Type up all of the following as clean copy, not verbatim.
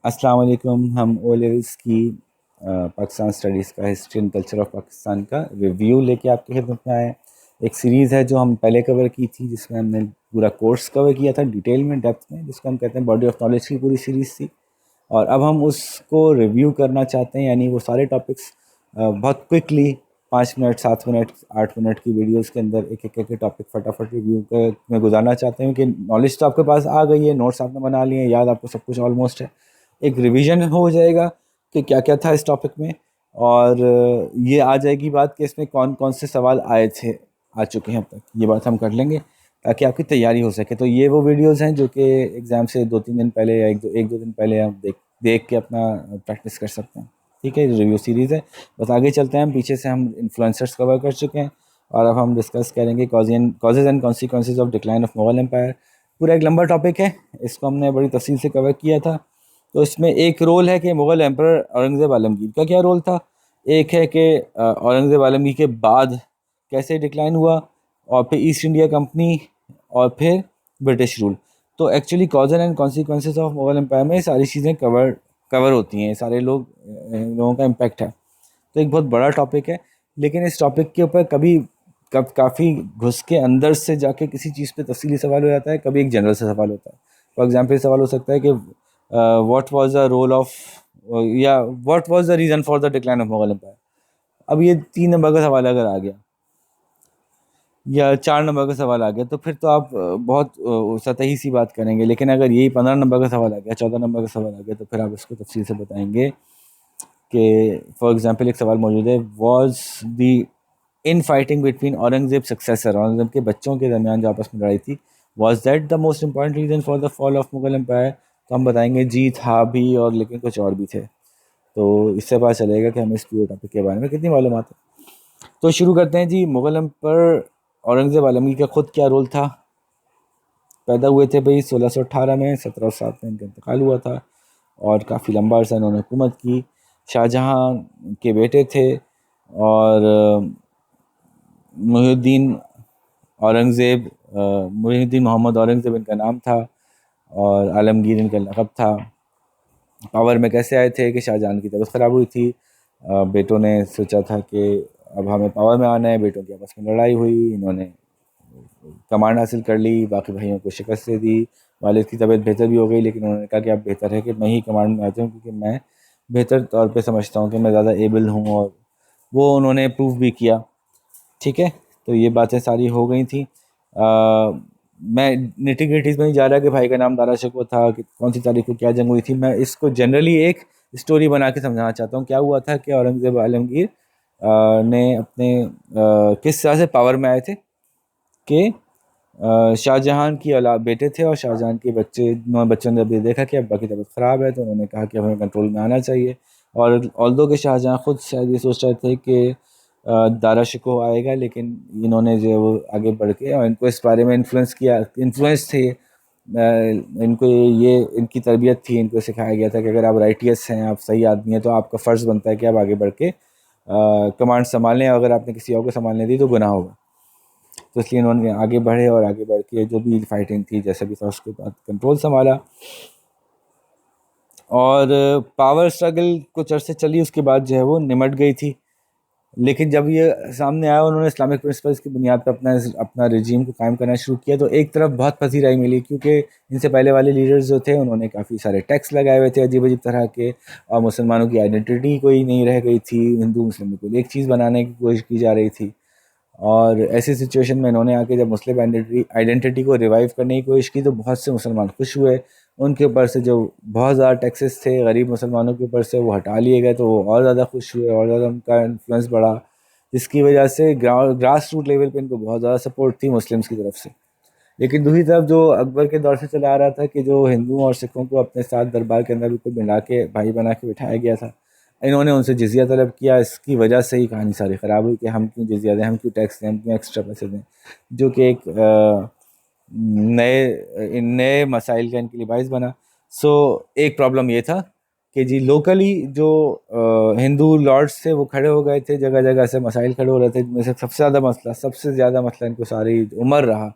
अस्सलाम वालेकुम। हम ओ लेवल्स की पाकिस्तान स्टडीज़ का history and culture of Pakistan का रिव्यू लेके आपकी खिदमत में आए। एक सीरीज़ है जो हम पहले कवर की थी, जिसमें हमने पूरा कोर्स कवर किया था डिटेल में, डेप्थ में, जिसको हम कहते हैं बॉडी ऑफ नॉलेज की पूरी सीरीज़ थी। और अब हम उसको रिव्यू करना चाहते हैं, यानी वो सारे टॉपिक्स बहुत क्विकली 5 मिनट, 7 मिनट, 8 मिनट की वीडियोस के अंदर एक एक एक टॉपिक फटाफट रिव्यू में गुजारना चाहते हैं कि नॉलेज तो आपके पास आ गई है, नोट्स आपने बना लिए हैं, याद आपको सब कुछ ऑलमोस्ट है। एक रिवीजन हो जाएगा कि क्या क्या था इस टॉपिक में, और ये आ जाएगी बात कि इसमें कौन कौन से सवाल आए थे, आ चुके हैं अब तक, ये बात हम कर लेंगे ताकि आपकी तैयारी हो सके। तो ये वो वीडियोस हैं जो कि एग्ज़ाम से 2-3 दिन पहले या एक दो दिन पहले आप देख देख के अपना प्रैक्टिस कर सकते हैं। ठीक है, रिव्यू सीरीज़ है। बस आगे चलते हैं, हम पीछे से हम इन्फ्लुएंसर्स कवर कर चुके हैं और अब हम डिस्कस करेंगे causes and consequences of decline of Mughal empire. पूरा एक लंबा टॉपिक है, इसको हमने बड़ी तफसील से कवर किया था। तो इसमें एक रोल है कि मुग़ल एम्परर औरंगज़ेब आलमगीर का क्या रोल था, एक है कि औरंगज़ेब आलमगीर के बाद कैसे डिक्लाइन हुआ, और फिर ईस्ट इंडिया कंपनी, और फिर ब्रिटिश रूल। तो actually cause and consequences of Mughal empire में सारी चीज़ें कवर कवर होती हैं, सारे लोगों का इम्पेक्ट है। तो एक बहुत बड़ा टॉपिक है, लेकिन इस टॉपिक के ऊपर कभी कब काफ़ी घुस के अंदर से जाके किसी चीज़ पे तफसीली सवाल हो जाता है, कभी एक जनरल से सवाल होता है। फॉर एग्जाम्पल सवाल हो सकता है कि what was the role of, या what was the reason for the decline of Mughal empire. अब ये 3 नंबर का सवाल अगर आ गया या 4 नंबर का सवाल आ गया, तो फिर तो आप बहुत सतही सी बात करेंगे। लेकिन अगर यही 15 नंबर का सवाल आ गया, 14 नंबर का सवाल आ गया, तो फिर आप इसको तफसील से बताएंगे कि फॉर एग्जांपल एक सवाल मौजूद है, was the in fighting between Aurangzeb successor, Aurangzeb के बच्चों के दरमियान जो आपस में लड़ाई थी, was that the most important reason for the fall of Mughal empire. तो हम बताएंगे जी था भी, और लेकिन कुछ और भी थे। तो इससे पता चलेगा कि हमें इस पूरे टॉपिक के बारे में कितनी मालूमात है। तो शुरू करते हैं जी। मुगल एम्पर औरंगजेब आलमगीर का खुद क्या रोल था। पैदा हुए थे भाई 1618 में, 1707 में इनका इंतकाल हुआ था, और काफ़ी लंबा अर्सा इन्होंने हुकूमत की। शाहजहाँ के बेटे थे, और मुहिउद्दीन औरंगज़ेब, मुहिउद्दीन मोहम्मद औरंगज़ेब इनका नाम था, और आलमगीर इनका लक़ब था। पावर में कैसे आए थे कि शाहजहाँ की तबीयत ख़राब हुई थी, बेटों ने सोचा था कि अब हमें पावर में आना है, बेटों की आपस में लड़ाई हुई, इन्होंने कमांड हासिल कर ली, बाकी भाइयों को शिकस्त दे दी। वालिद की तबीयत बेहतर भी हो गई, लेकिन उन्होंने कहा कि अब बेहतर है कि मैं ही कमांड में आ जाऊँ, क्योंकि मैं बेहतर तौर पे समझता हूँ कि मैं ज़्यादा एबल हूँ, और वो उन्होंने प्रूव भी किया। ठीक है, तो ये बातें सारी हो गई थी। मैं निटी ग्रिटीज़ में नहीं जा रहा कि भाई का नाम दारा शिकोह था, कि कौन सी तारीख को क्या जंग हुई थी। मैं इसको जनरली एक स्टोरी बना के समझाना चाहता हूँ। क्या हुआ था कि औरंगज़ेब आलमगीर ने अपने किस तरह से पावर में आए थे कि शाहजहां की औलाद बेटे थे, और शाहजहां के बच्चों ने जब ये देखा कि अब्बा की तबीयत ख़राब है, तो उन्होंने कहा कि हमें कंट्रोल में आना चाहिए। और ऑल्दो के शाहजहां खुद शायद ये सोच रहे थे कि दारा शिकोह आएगा, लेकिन इन्होंने जो है वो आगे बढ़ के और इनको इस बारे में इन्फ्लुएंस थे। इनको ये इनकी तरबियत थी, इनको सिखाया गया था कि अगर आप राइटियस हैं, आप सही आदमी हैं, तो आपका फ़र्ज़ बनता है कि आप आगे बढ़ के कमांड संभालें। अगर आपने किसी और को संभालने दी तो गुनाह होगा। तो इसलिए इन्होंने आगे बढ़े, और आगे बढ़ के जो भी फाइटिंग थी जैसे भी था, उसके बाद कंट्रोल संभाला। और पावर स्ट्रगल कुछ अरसे चली, उसके बाद जो है वो निमट गई थी। लेकिन जब ये सामने आया, उन्होंने इस्लामिक प्रिंसिपल्स की बुनियाद पर अपना अपना रजीम को कायम करना शुरू किया, तो एक तरफ बहुत पसीराई मिली, क्योंकि इनसे पहले वाले लीडर्स जो थे, उन्होंने काफ़ी सारे टैक्स लगाए हुए थे अजीब अजीब तरह के, और मुसलमानों की आइडेंटिटी कोई नहीं रह गई थी, हिंदू मुस्लिम को एक चीज़ बनाने की कोशिश की जा रही थी। और ऐसी सिचुएशन में इन्होंने आके जब मुस्लिम आइडेंटिटी को रिवाइव करने की कोशिश की, तो बहुत से मुसलमान खुश हुए। उनके ऊपर से जो बहुत ज़्यादा टैक्सेस थे गरीब मुसलमानों के ऊपर से, वो हटा लिए गए, तो वो और ज़्यादा खुश हुए, और ज़्यादा उनका इन्फ्लुएंस बढ़ा, जिसकी वजह से ग्रास रूट लेवल पे इनको बहुत ज़्यादा सपोर्ट थी मुस्लिम्स की तरफ से। लेकिन दूसरी तरफ जो अकबर के दौर से चला आ रहा था, कि जो हिंदुओं और सिखों को अपने साथ दरबार के अंदर बिल्कुल मिला के भाई बना के बिठाया गया था, इन्होंने उनसे जिजिया तलब किया। इसकी वजह से ही कहानी सारी ख़राब हुई कि हम क्यों जिजिया दें, हम क्यों टैक्स दें, हम क्यों एक्स्ट्रा पैसे दें, जो कि एक नए मसाइल का इनके लिए बायस बना। सो एक प्रॉब्लम ये था कि जी लोकली जो हिंदू लॉर्ड्स थे, वो खड़े हो गए थे, जगह जगह से मसाइल खड़े हो रहे थे, जिनमें से सबसे ज़्यादा मसला इनको सारी उम्र रहा,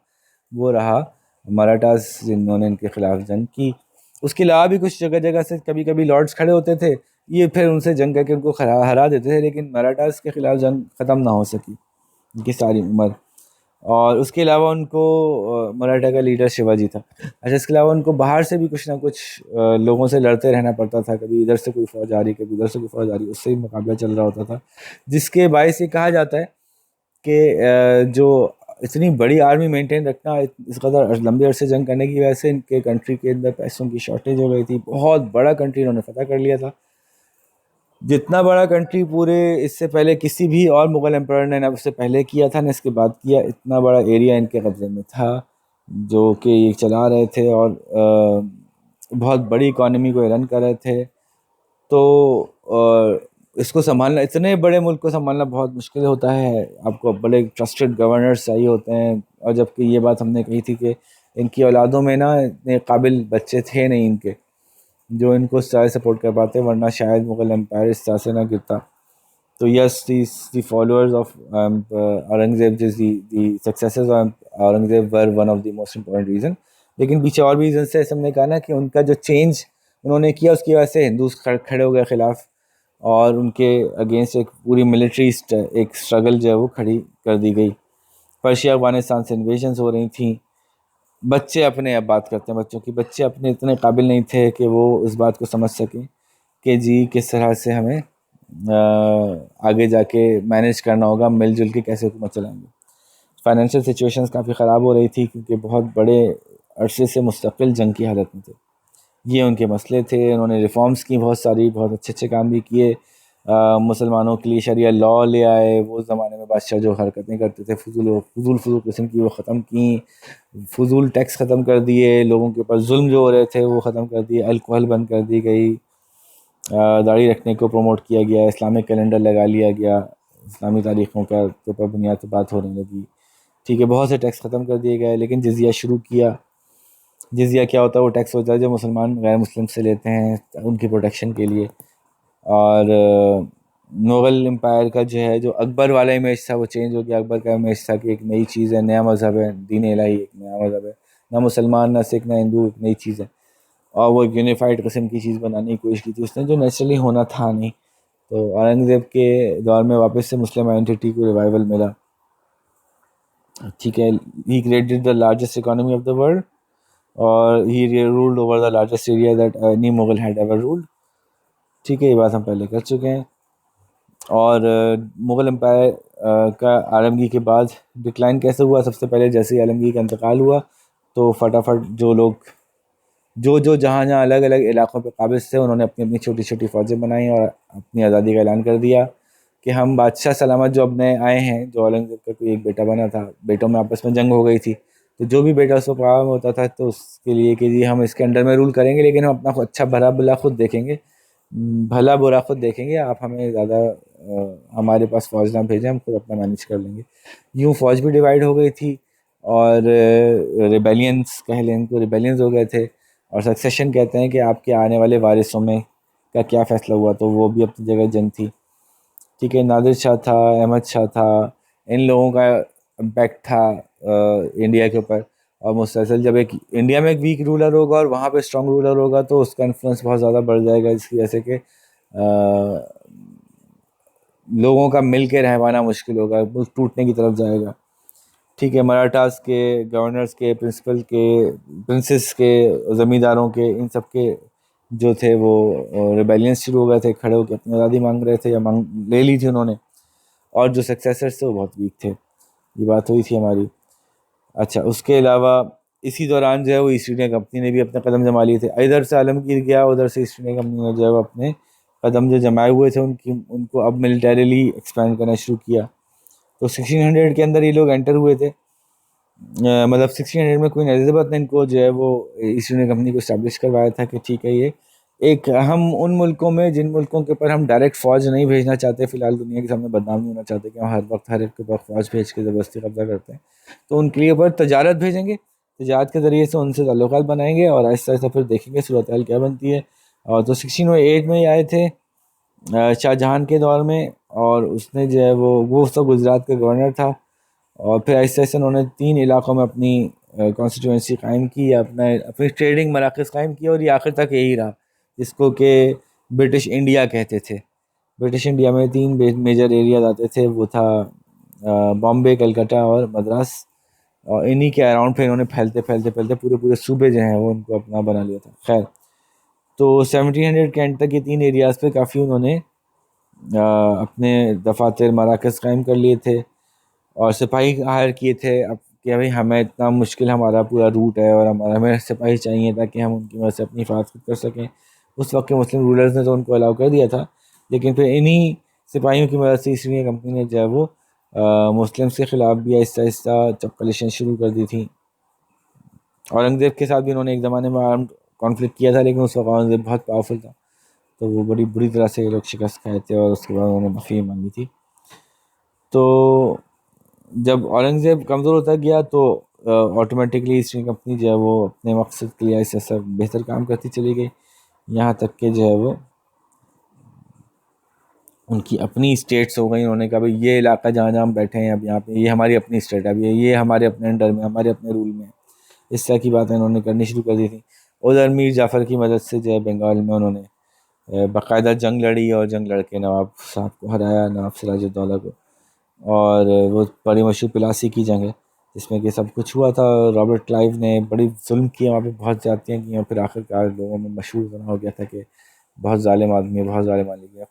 वो रहा मराठास, जिन्होंने इनके ख़िलाफ़ जंग की। उसके अलावा भी कुछ जगह जगह से कभी कभी लॉर्ड्स खड़े होते थे, ये फिर उनसे जंग करके उनको हरा देते थे, लेकिन मराठास के खिलाफ जंग ख़त्म ना हो सकी उनकी सारी उम्र। और उसके अलावा उनको मराठा का लीडर शिवाजी था। अच्छा, इसके अलावा उनको बाहर से भी कुछ ना कुछ लोगों से लड़ते रहना पड़ता था, कभी इधर से कोई फौज आ रही, कभी उधर से कोई फौज आ रही, उससे ही मुकाबला चल रहा होता था। जिसके बायस ये कहा जाता है कि जो इतनी बड़ी आर्मी मेंटेन रखना, इस कदर लंबे अरसे जंग करने की वजह से इनके कंट्री के अंदर पैसों की शॉर्टेज हो गई थी। बहुत बड़ा कंट्री इन्होंने फतह कर लिया था, जितना बड़ा कंट्री पूरे इससे पहले किसी भी और मुगल एम्पायर ने ना उससे पहले किया था ना इसके बाद किया, इतना बड़ा एरिया इनके कब्जे में था जो कि ये चला रहे थे, और बहुत बड़ी इकॉनमी को रन कर रहे थे। तो इसको संभालना, इतने बड़े मुल्क को संभालना बहुत मुश्किल होता है, आपको बड़े ट्रस्टेड गवर्नर्स चाहिए होते हैं। और जबकि ये बात हमने कही थी कि इनकी औलादों में ना इतने काबिल बच्चे थे नहीं इनके, जो इनको इस तरह सपोर्ट कर पाते, वरना शायद मुगल एम्पायर इस तरह से ना गिरता। तो yes, the followers of Aurangzeb, just the successors of Aurangzeb were one of the most important reason। लेकिन पीछे और भी रीजन है, हमने कहा ना कि उनका जो चेंज उन्होंने किया उसकी वजह से हिंदूज खड़े हो गए खिलाफ, और उनके अगेंस्ट एक पूरी मिलिट्री एक स्ट्रगल जो है वो खड़ी कर दी गई। पर्शिया अफगानिस्तान से इन्वेजन्स हो रही थी। बच्चे अपने, अब बात करते हैं बच्चों की, बच्चे अपने इतने काबिल नहीं थे कि वो इस बात को समझ सकें कि जी किस तरह से हमें आगे जाके मैनेज करना होगा, मिलजुल के कैसे हुकूमत चलाएंगे। फाइनेंशियल सिचुएशंस काफ़ी ख़राब हो रही थी क्योंकि बहुत बड़े अरसे से मुस्तकिल जंग की हालत में थे। ये उनके मसले थे। उन्होंने रिफॉर्म्स की बहुत सारी, बहुत अच्छे अच्छे काम भी किए। मुसलमानों के लिए शरिया लॉ ले आए। वो ज़माने में बादशाह जो हरकतें करते थे फजूल किस्म की, वो ख़त्म की। फजूल टैक्स ख़त्म कर दिए, लोगों के ऊपर जुल्म जो हो रहे थे वो ख़त्म कर दिए। अल्कोहल बंद कर दी गई, दाढ़ी रखने को प्रमोट किया गया, इस्लामिक कैलेंडर लगा लिया गया, इस्लामी तारीख़ों का के ऊपर बुनियाद पर बात होने लगी। ठीक है, बहुत से टैक्स ख़त्म कर दिए गए, लेकिन जजिया शुरू किया। जजिया क्या होता है? वो टैक्स होता है जो मुसलमान गैर मुस्लिम से लेते हैं उनकी प्रोटेक्शन के लिए। और मुग़ल एम्पायर का जो है, जो अकबर वाला इमेज था वो चेंज हो गया। अकबर का इमेज था कि एक नई चीज़ है, नया मज़हब है, दीन इलाही एक नया मज़हब है, ना मुसलमान ना सिख ना हिंदू, एक नई चीज़ है। और वो एक यूनिफाइड किस्म की चीज़ बनाने की कोशिश की थी उसने, जो नेचुरली होना था नहीं। तो औरंगज़ेब के दौर में वापस से मुस्लिम आइडेंटिटी को रिवाइवल मिला। ठीक है, he created the largest economy of the world, और he ruled over the largest area that any Mughal had ever ruled. ठीक है, ये बात हम पहले कर चुके हैं। और मुग़ल एम्पायर का आलमगीर के बाद डिक्लाइन कैसे हुआ? सबसे पहले जैसे ही आलमगीर का इंतकाल हुआ तो फटाफट जो लोग जो जहाँ अलग अलग इलाक़ों पे काबिज़ थे, उन्होंने अपनी अपनी छोटी छोटी फ़ौजें बनाई और अपनी आज़ादी का ऐलान कर दिया कि हम बादशाह सलामत जो अब नए आए हैं, जो औरंगज़ेब का कोई एक बेटा बना था, बेटों में आपस में जंग हो गई थी, तो जो भी बेटा उसको पावर में होता था तो उसके लिए कि जी हम इसके अंडर में रूल करेंगे, लेकिन हम अपना अच्छा भला बुरा खुद देखेंगे, भला बुरा खुद देखेंगे, आप हमें ज़्यादा हमारे पास फ़ौज ना भेजें, हम खुद अपना मैनेज कर लेंगे। यूँ फ़ौज भी डिवाइड हो गई थी, और रिबेलियंस कह लें इनको, रिबेलियंस हो गए थे। और सक्सेशन कहते हैं कि आपके आने वाले वारिसों में का क्या फ़ैसला हुआ, तो वो भी अपनी जगह जंग थी। ठीक है, नादिर शाह था, अहमद शाह था, इन लोगों का इम्पैक्ट था इंडिया के ऊपर। और मुसलसल जब एक इंडिया में एक वीक रूलर होगा और वहाँ पे स्ट्रॉन्ग रूलर होगा तो उसका इन्फ्लुएंस बहुत ज़्यादा बढ़ जाएगा, जिसकी वजह से कि लोगों का मिल के रह पाना मुश्किल होगा, मुल्क टूटने की तरफ जाएगा। ठीक है, मराठास के गवर्नर्स के, प्रिंसिपल के, प्रिंसेस के, ज़मींदारों के, इन सब के जो थे वो रिबेलियंस शुरू हो गए थे, खड़े होकर अपनी आज़ादी मांग रहे थे, या मांग ले ली थी उन्होंने। और जो सक्सेसर्स थे वो बहुत वीक थे, ये बात हुई थी हमारी। अच्छा, उसके अलावा इसी दौरान जो है वो ईस्ट इंडिया कंपनी ने भी अपने कदम जमा लिए थे। इधर से आलमगीर गया, उधर से ईस्ट इंडिया कंपनी ने जो है वो अपने कदम जो जमाए हुए थे उनको अब मिलिटरीली एक्सपेंड करना शुरू किया। तो 1600 के अंदर ये लोग एंटर हुए थे। मतलब 1600 में क्वीन एलिजाबेथ ने इनको जो है वो ईस्ट इंडिया कंपनी को इस्टेब्लिश करवाया था कि ठीक है, ये एक हम उन मुल्कों में, जिन मुल्कों के ऊपर हम डायरेक्ट फ़ौज नहीं भेजना चाहते, फ़िलहाल दुनिया के सामने बदनाम नहीं होना चाहते कि हम हर वक्त हर एक के ऊपर फ़ौज भेज के ज़बरदस्ती कब्जा करते हैं, तो उनके लिए ऊपर तजारत भेजेंगे, तजारत के ज़रिए से उनसे ताल्लुकात बनाएंगे और आहिस्ता आहिस्ता फिर देखेंगे सूरत हाल क्या बनती है। और तो 1608 में ही आए थे शाहजहां के दौर में, और उसने जो है वो उस वक्त गुजरात का गवर्नर था। और फिर आहिस्ता आहिस्ता उन्होंने 3 इलाक़ों में अपनी कॉन्स्टिट्यूंसी कायम की, अपना अपनी ट्रेडिंग मराकज़ कायम किया, और ये आखिर तक यही रहा, जिसको कि ब्रिटिश इंडिया कहते थे। ब्रिटिश इंडिया में 3 मेजर एरियाज आते थे, वो था बॉम्बे, कलकत्ता और मद्रास। और इन्हीं के अराउंड फिर इन्होंने फैलते फैलते फैलते पूरे पूरे सूबे जो हैं वो उनको अपना बना लिया था। खैर, तो 1700 के एंड तक ये 3 एरियाज़ पे काफ़ी उन्होंने अपने दफातर मराकज़ कायम कर लिए थे, और सिपाही हायर किए थे। अब कि भाई हमें इतना मुश्किल हमारा पूरा रूट है और हमें सिपाही चाहिए ताकि हम उनकी मदद से अपनी हिफाजत कर सकें। उस वक्त के मुस्लिम रूलर्स ने तो उनको अलाउ कर दिया था, लेकिन फिर इन्हीं सिपाहियों की मदद से ईस्ट इंडिया कंपनी ने जो है वो मुस्लिम्स के ख़िलाफ़ भी आहिस्ता आहिस्ता चपकलिशन शुरू कर दी थी। औरंगज़ेब के साथ भी इन्होंने एक ज़माने में आर्म्ड कॉन्फ्लिक्ट किया था, लेकिन उस वक्त औरंगज़ेब बहुत पावरफुल था, तो वो बड़ी बुरी तरह से ये लोग शिकस्त खाए थे, और उसके बाद उन्होंने माफ़ी मांगी थी। तो जब औरंगज़ेब कमज़ोर होता गया तो ऑटोमेटिकली ईस्ट इंडिया कंपनी जो है वो अपने मकसद के लिए ऐसे सब बेहतर काम करती चली गई, यहाँ तक कि जो है वो उनकी अपनी स्टेट्स हो गई। उन्होंने कहा भाई ये इलाका जहाँ जहाँ हम बैठे हैं अब यहाँ पे ये हमारी अपनी स्टेट है, अब ये हमारे अपने अंडर में, हमारे अपने रूल में है। इस तरह की बातें उन्होंने करनी शुरू कर दी थी। उधर मीर जाफ़र की मदद से जो है बंगाल में उन्होंने बाकायदा जंग लड़ी, और जंग लड़के नवाब साहब को हराया, नवाब सिराजुद्दौला को। और वो बड़ी मशहूर प्लासी की जंग है, जिसमें कि सब कुछ हुआ था। रॉबर्ट क्लाइव ने बड़ी जुल्म किया वहाँ पे, बहुत ज़्यादतियाँ की, और फिर आखिरकार लोगों में मशहूर बना हो गया था कि बहुत ज़ालिम आदमी है, बहुत ज़ालिम आदमी है।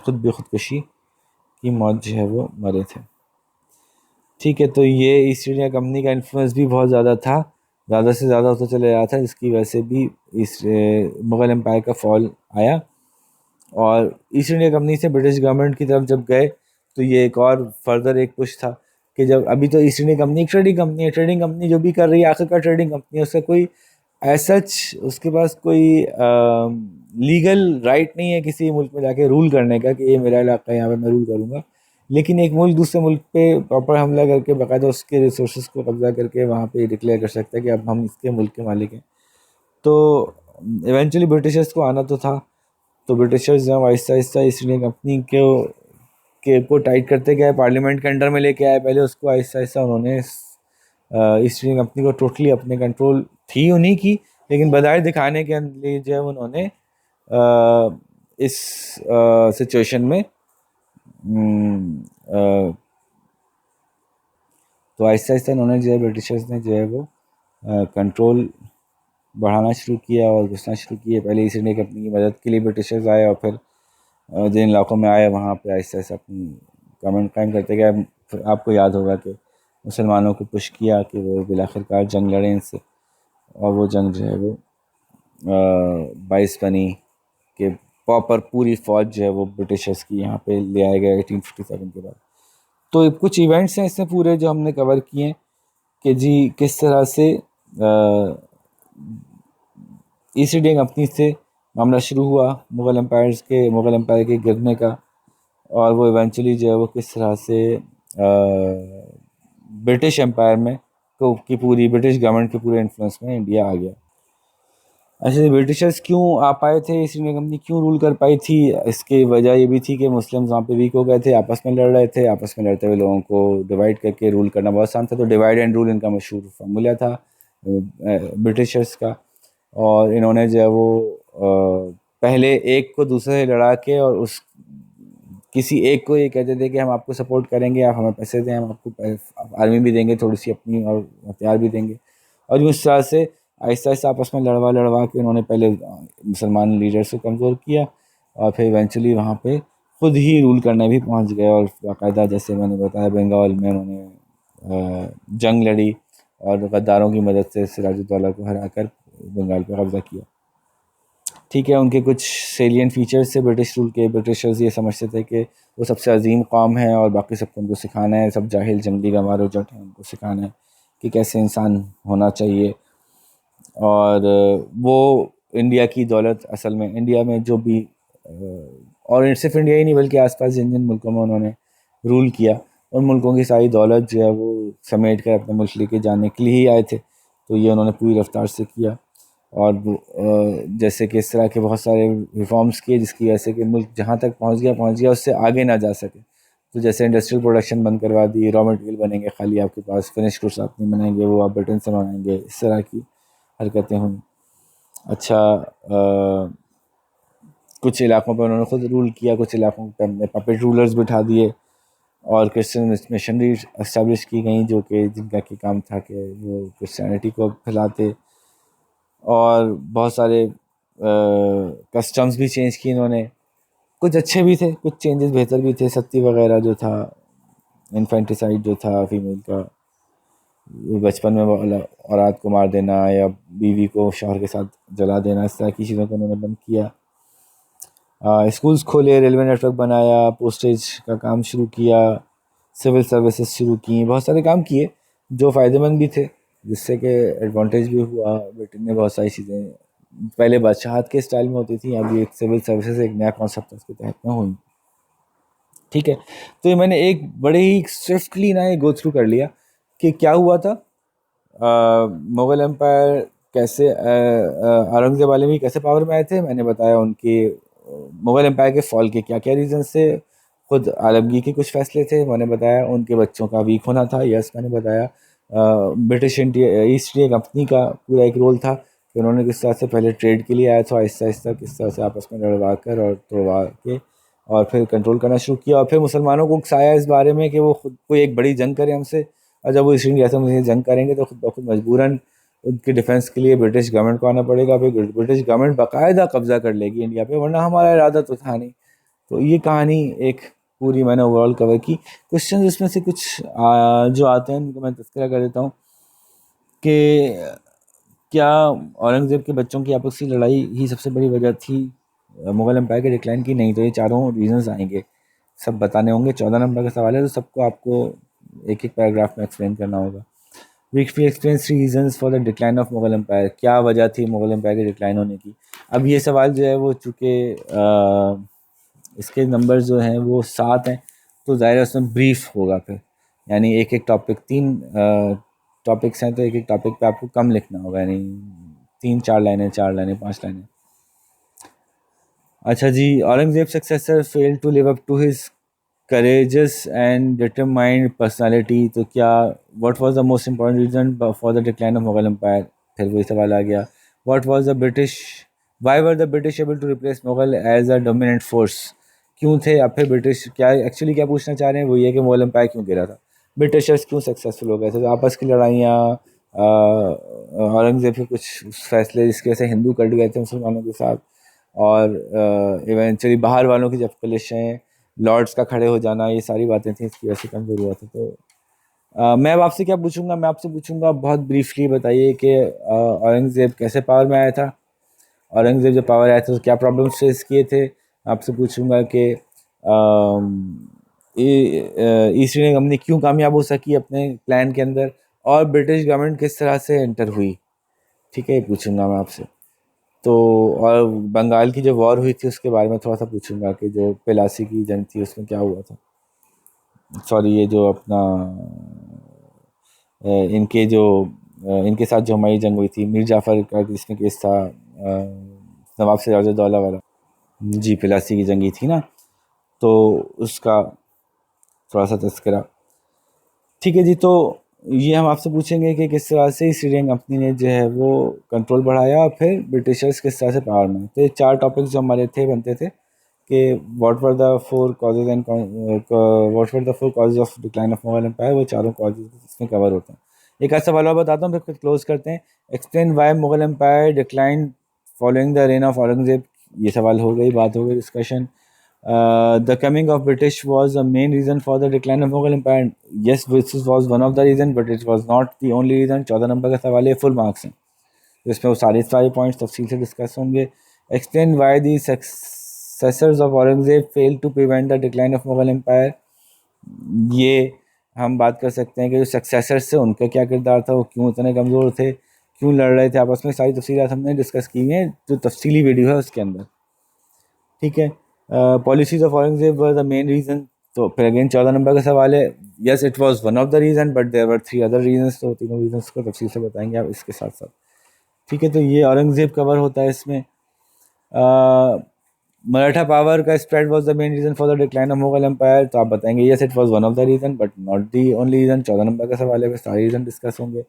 खुद भी खुदकुशी की मौत जो है वो मरे थे। ठीक है, तो ये ईस्ट इंडिया कंपनी का इन्फ्लुएंस भी बहुत ज़्यादा था, ज़्यादा से ज़्यादा होता चले रहा था, जिसकी वजह से भी इस मुग़ल एम्पायर का फॉल आया। और ईस्ट इंडिया कंपनी से ब्रिटिश गवर्नमेंट की तरफ जब गए तो ये एक और फर्दर एक पुश था कि जब अभी तो ईस्ट इंडिया कंपनी एक ट्रेडिंग कंपनी है, ट्रेडिंग कंपनी जो भी कर रही है आखिरकार ट्रेडिंग कंपनी है, उसका कोई सच उसके पास कोई लीगल राइट नहीं है किसी मुल्क में जाके रूल करने का कि ये मेरा इलाका है, यहाँ पे मैं रूल करूँगा। लेकिन एक मुल्क दूसरे मुल्क पे प्रॉपर हमला करके बाकायदा उसके रिसोर्स को कब्जा करके वहाँ पे डिक्लेयर कर सकता है कि अब हम इसके मुल्क के मालिक हैं। तो इवेंचुअली ब्रिटिशर्स को आना तो था, तो ब्रिटिशर्स जब Aahista Aahista east India company को टाइट करते गए, पार्लियामेंट के अंडर में लेके आए पहले उसको, आहिस्ता आहिस्ता उन्होंने ईस्ट इंडिया कंपनी को टोटली अपने कंट्रोल थी उन्हीं की, लेकिन बजाय दिखाने के लिए जो है उन्होंने इस सिचुएशन में तो आहिस्ता आहिस्ता उन्होंने जो है ब्रिटिशर्स ने जो है वो कंट्रोल बढ़ाना शुरू किया और घुसना शुरू किए। पहले ईस्ट इंडिया कंपनी की मदद के लिए ब्रिटिशर्स आए, और फिर जिन इलाकों में आए वहाँ पे आहिस्ता आहिस्ता अपनी गवर्नमेंट कायम करते गए। फिर आपको याद होगा कि मुसलमानों को पुश किया कि वो बिलाखिरकार जंग लड़ें इनसे, और वो जंग जो है वो 22 बनी कि प्रॉपर पूरी फ़ौज जो है वो ब्रिटिशर्स की यहाँ पे ले आए गए 1857 के बाद। तो कुछ इवेंट्स हैं इसमें पूरे जो हमने कवर किए हैं कि जी किस तरह से ईस्ट इंडिया कंपनी से मामला शुरू हुआ मुग़ल एम्पायर के गिरने का, और वो इवेंचुअली जो है वो किस तरह से ब्रिटिश एम्पायर में की पूरी ब्रिटिश गवर्नमेंट के पूरे इन्फ्लुएंस में इंडिया आ गया। अच्छा, ब्रिटिशर्स क्यों आ पाए थे, ईस्ट इंडिया कंपनी क्यों रूल कर पाई थी, इसकी वजह ये भी थी कि मुस्लिम्स वहाँ पे वीक हो गए थे, आपस में लड़ रहे थे, आपस में लड़ते हुए लोगों को डिवाइड करके रूल करना बहुत आसान था। तो डिवाइड एंड रूल इनका मशहूर फार्मूला था ब्रिटिशर्स का। और इन्होंने जो है वो पहले एक को दूसरे से लड़ा के, और उस किसी एक को ये कहते थे कि हम आपको सपोर्ट करेंगे, आप हमें पैसे दें, हम आपको आर्मी भी देंगे थोड़ी सी अपनी, और हथियार भी देंगे। और उस तरह से आहिस्ता आहिस्ता आपस में लड़वा के उन्होंने पहले मुसलमान लीडर्स को कमज़ोर किया, और फिर इवेंचुअली वहाँ पे खुद ही रूल करने भी पहुँच गए। और बाकायदा जैसे मैंने बताया बंगाल में उन्होंने जंग लड़ी, और गद्दारों की मदद से सिराजुद्दौला को हरा कर बंगाल पर कब्ज़ा किया। ठीक है, उनके कुछ सेलियन फीचर्स थे ब्रिटिश रूल के। ब्रिटिशर्स ये समझते थे कि वो सबसे अजीम कौम है और बाकी सबको उनको सिखाना है, सब जाहिल जंगली गंवार जट हैं, उनको सिखाना है कि कैसे इंसान होना चाहिए। और वो इंडिया की दौलत असल में इंडिया में जो भी और सिर्फ इंडिया ही नहीं बल्कि आसपास जिन जिन मुल्कों में उन्होंने रूल किया, उन मुल्कों की सारी दौलत जो है वो समेट कर अपने मुल्क लेके जाने के लिए ही आए थे। तो ये उन्होंने पूरी रफ्तार से किया, और जैसे कि इस तरह के बहुत सारे रिफॉर्म्स किए जिसकी वजह से कि मुल्क जहाँ तक पहुँच गया उससे आगे ना जा सके। तो जैसे इंडस्ट्रियल प्रोडक्शन बंद करवा दी, रॉ मटेरियल बनेंगे खाली आपके पास, फिनिश गुड्स आप नहीं बनाएंगे, वो आप ब्रिटेन से मंगाएंगे, इस तरह की हरकतें हुई। अच्छा, कुछ इलाकों पर उन्होंने खुद रूल किया, कुछ इलाकों पर अपने पपेट रूलर्स बिठा दिए, और क्रिश्चियन मिशनरी इस्टेब्लिश की गई जो कि जिनका की काम था कि वो क्रिश्चियनिटी को फैलाते। और बहुत सारे कस्टम्स भी चेंज किए इन्होंने, कुछ अच्छे भी थे, कुछ चेंजेस बेहतर भी थे। सती वगैरह जो था, इन्फेंटिसाइड जो था फीमेल का, बचपन में औलाद को मार देना या बीवी को शौहर के साथ जला देना, इस तरह की चीज़ों को उन्होंने बंद किया। स्कूल्स खोले, रेलवे नेटवर्क बनाया, पोस्टेज का काम शुरू किया, सिविल सर्विसेज शुरू की, बहुत सारे काम किए जो फ़ायदेमंद भी थे, जिससे कि एडवांटेज भी हुआ। ब्रिटेन ने बहुत सारी चीज़ें पहले बादशाहत के स्टाइल में होती थी, अभी एक सिविल सर्विसेज एक नया कॉन्सेप्ट उसके तहत में हुई। ठीक है, तो ये मैंने एक बड़े ही स्विफ्टली ना ये गो थ्रू कर लिया कि क्या हुआ था, मुग़ल एम्पायर कैसे, औरंगज़ेब आलमी कैसे पावर में आए थे। मैंने बताया उनके मुग़ल एम्पायर के फॉल के क्या क्या रीजंस थे। खुद आलमगीर के कुछ फैसले थे, मैंने बताया उनके बच्चों का वीक होना था, यस मैंने बताया। ब्रिटिश ईस्ट इंडिया कंपनी का पूरा एक रोल था कि उन्होंने किस तरह से पहले ट्रेड के लिए आया था, आहिस्ता आहिस्ता किस तरह से आपस में लड़वा कर और तोड़वा के और फिर कंट्रोल करना शुरू किया। और फिर मुसलमानों को उकसाया इस बारे में कि वो खुद कोई एक बड़ी जंग करे हमसे, और जब वो ईस्ट इंडिया से मुझे जंग करेंगे तो खुद ब खुद मजबूरन उनके डिफेंस के लिए ब्रिटिश गवर्नमेंट को आना पड़ेगा, फिर ब्रिटिश गवर्नमेंट बाकायदा कब्जा कर लेगी इंडिया पे, वरना हमारा इरादा तो था नहीं। तो ये कहानी एक पूरी मैंने ओवरऑल कवर की। क्वेश्चन इसमें से कुछ जो आते हैं उनको मैं तस्करा कर देता हूँ कि क्या औरंगज़ेब के बच्चों की आपसी लड़ाई ही सबसे बड़ी वजह थी मुग़ल एम्पायर के डिक्लाइन की? नहीं, तो ये चारों रीजंस आएंगे, सब बताने होंगे। 14 नंबर का सवाल है, तो सबको आपको एक एक पैराग्राफ में एक्सप्लेन करना होगा। Briefly explain 3 reasons for the decline of Mughal empire. क्या वजह थी मुग़ल एम्पायर के डिक्लाइन होने की? अब ये सवाल जो है वो चूँकि इसके नंबर जो हैं वो 7 हैं, तो ज़ाहिर है उसमें ब्रीफ होगा फिर, यानी एक एक टॉपिक 3 टॉपिक्स हैं, तो एक एक टॉपिक पे आपको कम लिखना होगा, यानी 3-4 लाइनें, 4 लाइनें, 5 लाइनें। अच्छा जी, Aurangzeb successor fail to live up to his courageous and determined personality। तो क्या what was the most important reason for the decline of Mughal Empire? फिर वही सवाल आ गया, what was the British, why were the British able to replace Mughal as a dominant force? क्यों थे? अब फिर ब्रिटिश क्या एक्चुअली क्या पूछना चाह रहे हैं वो ये कि मुगल एम्पायर क्यों गिरा था, ब्रिटिशर्स क्यों सक्सेसफुल हो गए थे। तो आपस की लड़ाइयाँ, औरंगज़ेब के कुछ फैसले जिसकी वजह से हिंदू कट गए थे मुसलमानों के साथ, और इवेंचुअली बाहर वालों की जब कलिशें, लॉर्ड्स का खड़े हो जाना, ये सारी बातें थी, इसकी वजह से कमज़ोर हुआ था। तो मैं अब आपसे क्या पूछूंगा, मैं आपसे पूछूंगा बहुत ब्रीफली बताइए कि औरंगज़ेब कैसे पावर में आया था, औरंगज़ेब जब पावर आया था तो क्या प्रॉब्लम्स फेस किए थे। आपसे पूछूंगा कि ईस्ट इंडिया कंपनी क्यों कामयाब हो सकी अपने प्लान के अंदर, और ब्रिटिश गवर्नमेंट किस तरह से एंटर हुई। ठीक है, ये पूछूंगा मैं आपसे। तो और बंगाल की जो वॉर हुई थी उसके बारे में थोड़ा सा पूछूंगा कि जो प्लासी की जंग थी उसमें क्या हुआ था। सॉरी, ये जो अपना इनके जो इनके साथ जो हमारी जंग हुई थी, मीर जाफ़र का जिसमें केस था, नवाब सिराजुद्दौला वाला, जी प्लासी की जंगी थी ना, तो उसका थोड़ा सा तस्करा। ठीक है जी, तो ये हम आपसे पूछेंगे कि किस तरह से ईस्ट इंडिया कंपनी ने जो है वो कंट्रोल बढ़ाया और फिर ब्रिटिशर्स किस तरह से पावर में। तो ये 4 टॉपिक्स जो हमारे थे बनते थे कि what were the 4 causes and what were the 4 causes of decline of Mughal empire, वो चारों कॉजेज इसमें कवर होते हैं। एक ऐसा सवाल और बताता हूँ फिर क्लोज करते हैं। Explain why Mughal empire decline following the reign of Aurangzeb. ये सवाल हो गई, बात हो गई, discussion. The coming of British was the main reason for the decline of Mughal Empire. Yes, this was one of the reason, but it was not the only reason. 14 number का सवाल है, फुल मार्क्स हैं, तो इसमें वो सारे points तफसील से डिस्कस होंगे। Explain why the successors of Aurangzeb fail to prevent the decline of Mughal empire. ये हम बात कर सकते हैं कि जो सक्सेसर्स थे उनका क्या किरदार था, वो क्यों इतने कमज़ोर थे, क्यों लड़ रहे थे आपस में, सारी तफसीलात हमने डिस्कस की हुई हैं, जो तफसीली वीडियो है उसके अंदर। ठीक है, policies of Aurangzeb were the main reason. तो फिर अगेन 14 नंबर का सवाल है, yes it was one of the reason but there were 3 other reasons. तो तीनों रीजंस को तफसील से बताएंगे आप इसके साथ साथ। ठीक है, तो ये औरंगजेब कवर होता है इसमें। मराठा पावर का spread was the main reason for the decline of Mughal empire, तो आप बताएंगे yes it was one of the reason but not the only reason. 14 number का सवाल है, सारे रीजन डिस्कस होंगे।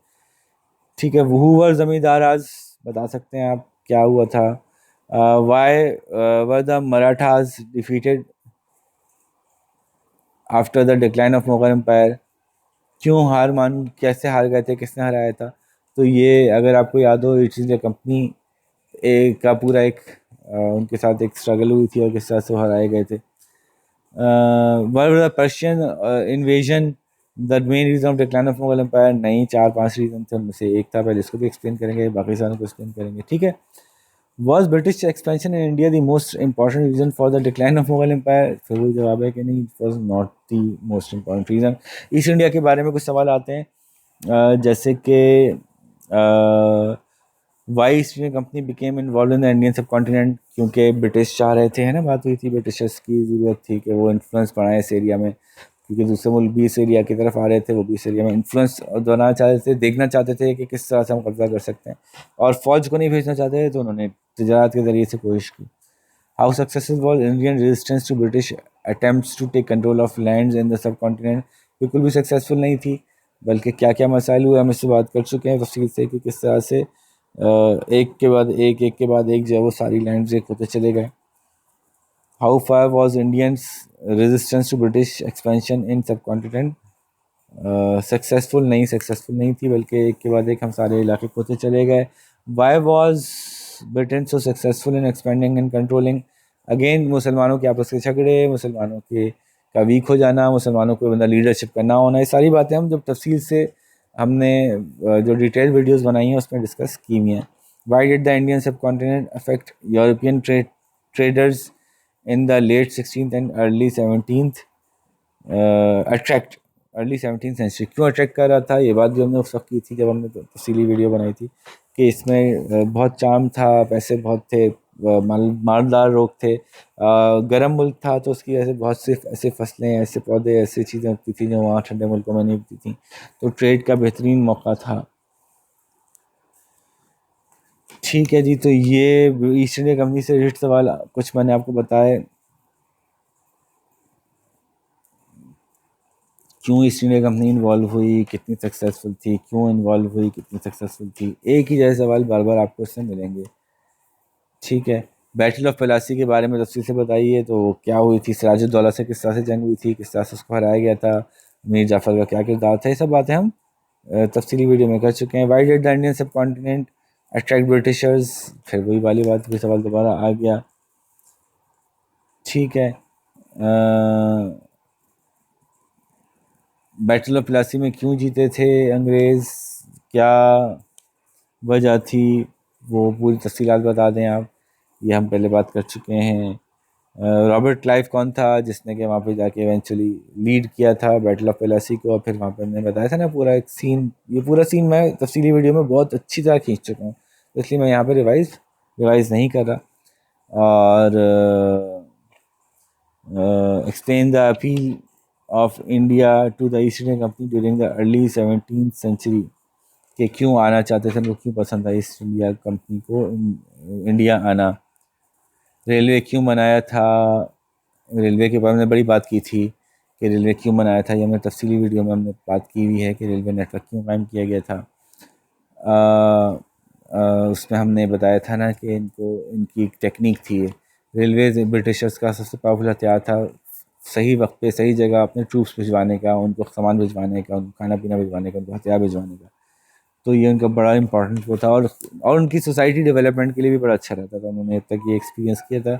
ठीक है, हु वर जमींदार आज, बता सकते हैं आप क्या हुआ था? Why were the Marathas defeated after the decline of Mughal empire, क्यों कैसे हार गए थे, किसने हराया था? तो ये अगर आपको याद हो, ईस्ट इंडिया कंपनी का पूरा एक उनके साथ एक स्ट्रगल हुई थी और किस तरह से वो हराए गए थे। Were the Persian invasion the main reason of decline of Mughal empire? नहीं, 4-5 रीजन थे, उनमें से एक था, पहले इसको भी एक्सप्लेन करेंगे, बाकी सारों को एक्सप्लेन करेंगे। ठीक है, was British expansion in India the most important reason for the decline of Mughal empire? फिर वही जवाब है कि नहीं, it was not the most important reason. East India के बारे में कुछ सवाल आते हैं, जैसे कि why East India company became involve in the Indian subcontinent, क्योंकि ब्रिटिश चाह रहे थे, है ना, बात हुई थी, ब्रिटिशर्स की ज़रूरत थी कि वो इन्फ्लुएंस बढ़ाएं इस एरिया में, क्योंकि दूसरे मुल्क भी इस एरिया की तरफ आ रहे थे, वो भी इस एरिया में इन्फ्लुएंस बनाना चाहते थे, देखना चाहते थे कि किस तरह से हम कब्जा कर सकते हैं, और फौज को नहीं भेजना चाहते थे, तो उन्होंने तजारत के ज़रिए से कोशिश की। How successful was Indian resistance to British attempts to take control of lands in the subcontinent? बिल्कुल भी सक्सेसफुल नहीं थी, बल्कि क्या क्या मसाइल हुए हम इससे बात कर चुके हैं तफसील से, कि किस तरह से एक के बाद एक के बाद एक जो है वो सारी लैंड्स एक होते चले गए। How far was Indians resistance to British expansion in subcontinent? Successful नहीं थी, बल्कि एक के बाद एक हम सारे इलाके होते चले गए। Why was Britain so successful in expanding and controlling? Again मुसलमानों के आपस के झगड़े, मुसलमानों के का वीक हो जाना, मुसलमानों को बंदा लीडरशिप करना होना, ये सारी बातें हम जब तफसील से हमने जो डिटेल वीडियोस बनाई हैं उसमें डिस्कस की हुई हैं। Why did the Indian subcontinent affect European traders in the late 16th and early 17th attract early 17th century? क्यों अट्रैक्ट कर रहा था, ये बात भी हमने उस वक्त की थी जब हमने तफसीली वीडियो बनाई थी, कि इसमें बहुत चार्म था, पैसे बहुत थे, मालदार लोग थे, गर्म मुल्क था, तो उसकी वजह से बहुत से ऐसे फसलें, ऐसे पौधे, ऐसी चीज़ें उगती थी जो वहाँ ठंडे मुल्कों में नहीं उगती थी, तो ट्रेड का बेहतरीन मौका था। ठीक है जी, तो ये ईस्ट इंडिया कंपनी से रिलेटेड सवाल कुछ मैंने आपको बताए, क्यों ईस्ट इंडिया कंपनी इन्वॉल्व हुई, कितनी सक्सेसफुल थी, क्यों इन्वॉल्व हुई, कितनी सक्सेसफुल थी, एक ही जैसे सवाल बार बार आपको इससे मिलेंगे। ठीक है, बैटल ऑफ प्लासी के बारे में तफसील से बताइए, तो क्या हुई थी, सिराजुद्दौला से किस तरह से जंग हुई थी, किस तरह से उसको हराया गया था, मीर जाफर का क्या किरदार था, ये सब बातें हम तफसीली वीडियो में कर चुके हैं। वाई डिड द इंडियन सब कॉन्टिनेंट अट्रैक्ट ब्रिटिशर्स? फिर वही वाली बात, भी सवाल दोबारा आ गया। ठीक है, बैटल ऑफ प्लासी में क्यों जीते थे अंग्रेज़, क्या वजह थी, वो पूरी तफसीलात बता दें आप, ये हम पहले बात कर चुके हैं। रॉबर्ट क्लाइव कौन था जिसने कि वहाँ पे जाके इवेंचुअली लीड किया था बैटल ऑफ प्लासी को, और फिर वहाँ पे हमने बताया था ना पूरा एक सीन, ये पूरा सीन मैं तफसीली वीडियो में बहुत अच्छी तरह खींच चुका हूँ, तो इसलिए मैं यहाँ पे रिवाइज नहीं कर रहा। और explain the appeal of India to the East India Company during the early 17th century, कि क्यों आना चाहते थे लोग, क्यों पसंद था ईस्ट इंडिया कंपनी को इंडिया आना। रेलवे क्यों बनाया था, रेलवे के बारे में बड़ी बात की थी कि रेलवे क्यों बनाया था, ये हमने तफसीली वीडियो में हमने बात की हुई है कि रेलवे नेटवर्क क्यों कायम किया गया था। उसमें हमने बताया था ना कि इनकी एक टेक्निक थी, रेलवे ब्रिटिशर्स का सबसे पावरफुल हथियार था, सही वक्त पे सही जगह अपने ट्रूप्स भिजवाने का, उनको सामान भिजवाने का, उनको खाना पीना भिजवाने का, उनको हथियार भिजवाने का, तो ये उनका बड़ा इंपॉर्टेंट वो था, और उनकी सोसाइटी डेवलपमेंट के लिए भी बड़ा अच्छा रहता था, उन्होंने अब तक ये एक्सपीरियंस किया था।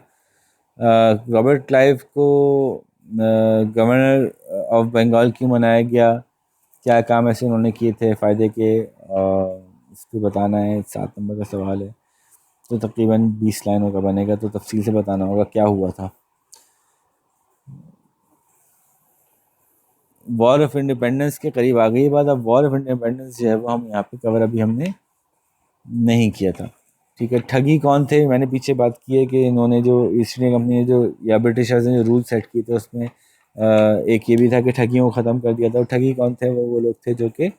रॉबर्ट क्लाइव को गवर्नर ऑफ बंगाल क्यों बनाया गया, क्या काम ऐसे उन्होंने किए थे फ़ायदे के, इसको बताना है, 7 नंबर का सवाल है, तो तकरीबन 20 लाइनों का बनेगा, तो तफसील से बताना होगा क्या हुआ था। वॉर ऑफ इंडिपेंडेंस के करीब आ गई बात, अब वॉर ऑफ इंडिपेंडेंस जो है वो हम यहाँ पे कवर अभी हमने नहीं किया था। ठीक है, ठगी कौन थे, मैंने पीछे बात की है कि इन्होंने जो ईस्ट इंडिया कंपनी ने जो या ब्रिटिशर्स ने जो रूल सेट किए थे उसमें एक ये भी था कि ठगियों को ख़त्म कर दिया था, और ठगी कौन थे, वो लोग थे जो कि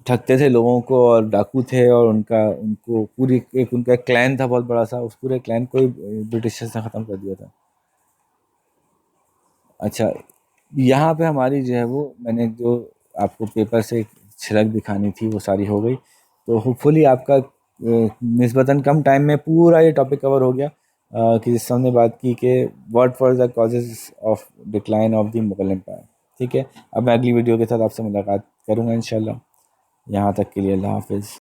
ठगते थे लोगों को और डाकू थे, और उनको पूरी एक उनका एक क्लैन था बहुत बड़ा सा, उस पूरे क्लैन को ही ब्रिटिशर्स ने ख़त्म कर दिया था। अच्छा, यहाँ पे हमारी जो है वो मैंने जो आपको पेपर से झलक दिखानी थी वो सारी हो गई। तो होपफुली आपका निस्बतन कम टाइम में पूरा ये टॉपिक कवर हो गया, कि जिससे हमने बात की कि what were the causes of decline of the Mughal empire. ठीक है, अब मैं अगली वीडियो के साथ आपसे मुलाकात करूँगा इंशाल्लाह। यहाँ तक के लिए अल्लाह हाफिज़।